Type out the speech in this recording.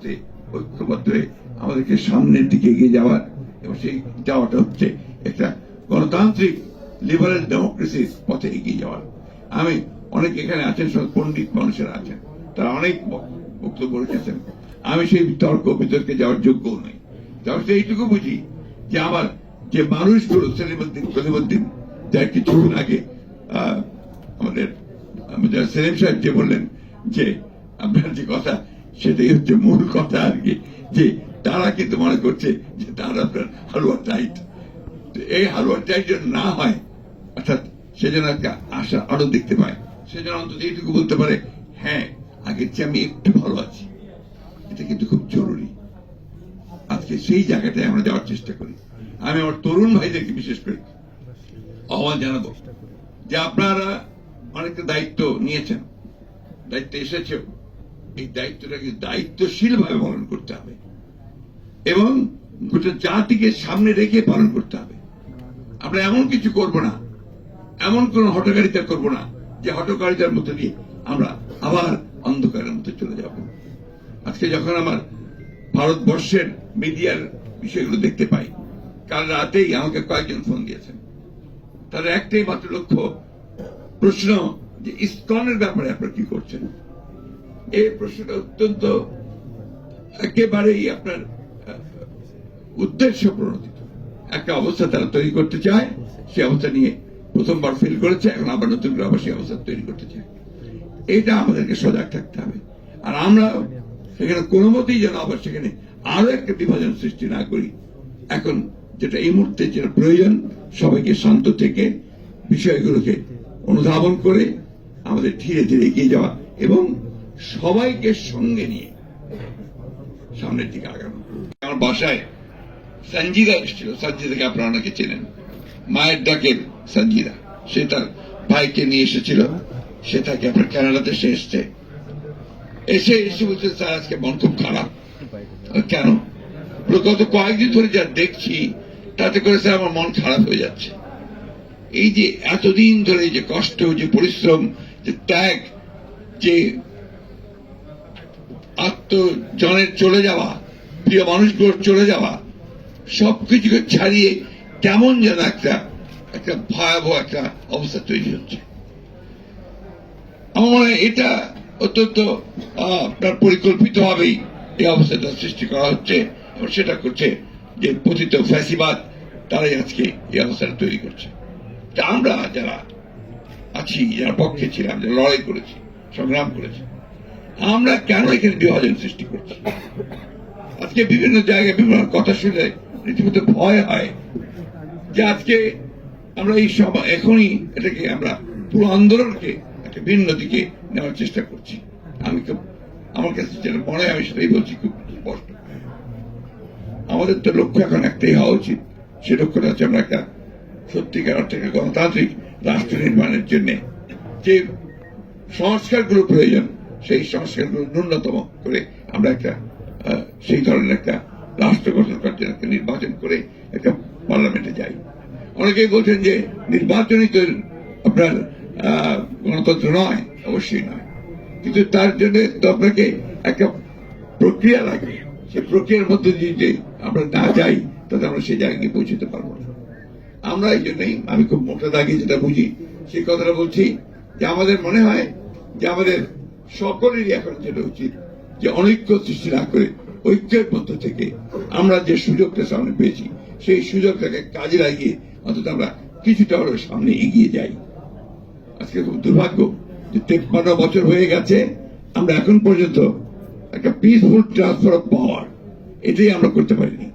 সাথে ঐক্যবদ্ধ হয়ে আমাদেরকে সামনের দিকে এগিয়ে যাওয়ার, এবং সেই যাওয়াটা হচ্ছে একটা গণতান্ত্রিক লিবারেল ডেমোক্রেসির পথে এগিয়ে যাওয়ার। আমি অনেক এখানে আছেন, সব পণ্ডিত মানুষেরা আছেন, তারা অনেক বক্তব্য রেখেছেন। আমি সেই তর্ক বিতর্কে যাওয়ার যোগ্য নই। তবে এইটুকু বুঝি যে আমার যে মানুষগুলো সলিমুদ্দিন যার কিছুক্ষণ আগে আমাদের সেলিম সাহেব যে বললেন যে আপনার যে কথা, সেটাই হচ্ছে মূল কথা আর কি, যে তারা কিন্তু মনে করছে যে তার আপনার হালুয়ার টাইট। এই হালুয়ার টাইট যেন না হয়, অর্থাৎ সে যেন একটা আশা আরো দেখতে পায়, সে যেন অন্তত এইটুকু বলতে পারে, হ্যাঁ আগের চেয়ে আমি একটু ভালো আছি। এটা কিন্তু খুব জরুরি। আজকে সেই জায়গাটায় আমরা যাওয়ার চেষ্টা করি। আমি আমার তরুণ ভাইদেরকে বিশেষ করে আহ্বান জানাবো যে আপনারা অনেকটা দায়িত্ব নিয়েছেন, দায়িত্ব এসেছেও, এই দায়িত্বটাকে দায়িত্বশীল ভাবে পালন করতে হবে এবং গোটা জাতিকে সামনে রেখে পালন করতে হবে। আমরা এমন কিছু করব না, এমন কোন হঠকারিতা করব না যে হঠকারিতার মধ্যে দিয়ে আমরা আবার অন্ধকারের মধ্যে চলে যাব। আজকে যখন আমার ভারতবর্ষের মিডিয়ার বিষয়গুলো দেখতে পাই, কাল রাতেই আমাকে কয়েকজন ফোন দিয়েছেন, তাদের একটাই মাত্র লক্ষ্য, প্রশ্ন যে ইসকনের ব্যাপারে আপনারা কি করছেন। এই প্রশ্নটা অত্যন্ত একেবারেই আপনার উদ্দেশ্য প্রণোদিত একটা অবস্থা তারা তৈরি করতে চায়। সে অবস্থা নিয়ে প্রথমবার ফেল করেছে, এখন আবার নতুন করে আবার সেই অবস্থা তৈরি করতে চায়। এটা আমাদেরকে সজাগ থাকতে হবে। আর আমরা সেখানে কোনো মতেই যেন আবার সেখানে আরো একটা বিভাজন সৃষ্টি না করি। এখন যেটা এই মুহূর্তে যেটা প্রয়োজন, সবাইকে শান্ত থেকে বিষয়গুলোকে অনুধাবন করে আমাদের ধীরে ধীরে এগিয়ে যাওয়া এবং সবাইকে সঙ্গে নিয়ে সামনের দিকে আগানো। আমার বাসায় সঞ্জিদা এসেছিল, সঞ্জিদাকে আপনারা অনেকে চেনেন, মায়ের ডাকের সঞ্জিদা। সে তার ভাইকে নিয়ে এসেছিল, সে থাকে আপনার কানাডাতে। সে এসে বলছে, স্যার আজকে মন খুব খারাপ। কেন? গত কয়েকদিন ধরে যা দেখছি তাতে করে স্যার আমার মন খারাপ হয়ে যাচ্ছে। এই যে এতদিন ধরে যে কষ্ট, যে পরিশ্রম, যে ত্যাগ, যে আত্মজনের চলে যাওয়া, প্রিয় মানুষগুলোর চলে যাওয়া, সবকিছুকে ছাড়িয়ে কেমন যেন একটা ভয়াবহ একটা অবস্থা তৈরি হচ্ছে। আমার মনে হয় এটা অত্যন্ত আপনার পরিকল্পিত ভাবেই এই অবস্থাটা সৃষ্টি করা হচ্ছে, এবং সেটা করছে যে পতিত ফ্যাসিবাদ, তারাই আজকে এই অবস্থাটা তৈরি করছে। আমরা যারা আছি, যারা পক্ষে ছিলাম, যারা লড়াই করেছি, সংগ্রাম করেছি, আমরা কেন এখানে বিভাজন সৃষ্টি করছি? আজকে বিভিন্ন জায়গায় বিভিন্ন কথা শুনে রীতিমতো ভয় হয় যে আজকে আমরা এই সব এখনই এটাকে আমরা পুরো আন্দোলনকে একটা ভিন্ন দিকে নেওয়ার চেষ্টা করছি। আমার কাছে যেটা মনে হয় আমি সেটাই বলছি খুব স্পষ্ট। আমাদের তো লক্ষ্য এখন একটাই হওয়া উচিত, সে লক্ষ্যটা হচ্ছে আমরা একটা সত্যিকার অর্থে গণতান্ত্রিক রাষ্ট্র নির্মাণের জন্য যে সংস্কারগুলো প্রয়োজন, সেই সংস্কারগুলো ন্যূনতম করে আমরা একটা সেই ধরনের একটা রাষ্ট্র গঠন করার জন্য একটা নির্বাচন করে একটা পার্লামেন্টে যাই। অনেকেই বলছেন যে নির্বাচনই তো আপনার গণতন্ত্র নয়। অবশ্যই নয়, কিন্তু তার জন্য তো আপনাকে একটা প্রক্রিয়া লাগে। সেই প্রক্রিয়ার মধ্যে দিয়ে আমরা না যাই, তাতে আমরা সেই জায়গায় গিয়ে পৌঁছতে পারবো না। আমরা এই জন্যই আমি খুব মোটা দাগে যেটা বুঝি সেই কথাটা বলছি, যে আমাদের মনে হয় যে আমাদের সকলেরই এখন যেটা উচিত যে অনৈক্য সৃষ্টি না করে ঐক্যের মধ্য থেকে আমরা যে সুযোগটা সামনে পেয়েছি সেই সুযোগটাকে কাজে লাগিয়ে অন্তত আমরা কিছুটা হলেও সামনে এগিয়ে যাই। আজকে খুব দুর্ভাগ্য যে 53 বছর হয়ে গেছে, আমরা এখন পর্যন্ত একটা পিসফুল ট্রান্সফার অফ পাওয়ার এটাই আমরা করতে পারিনি।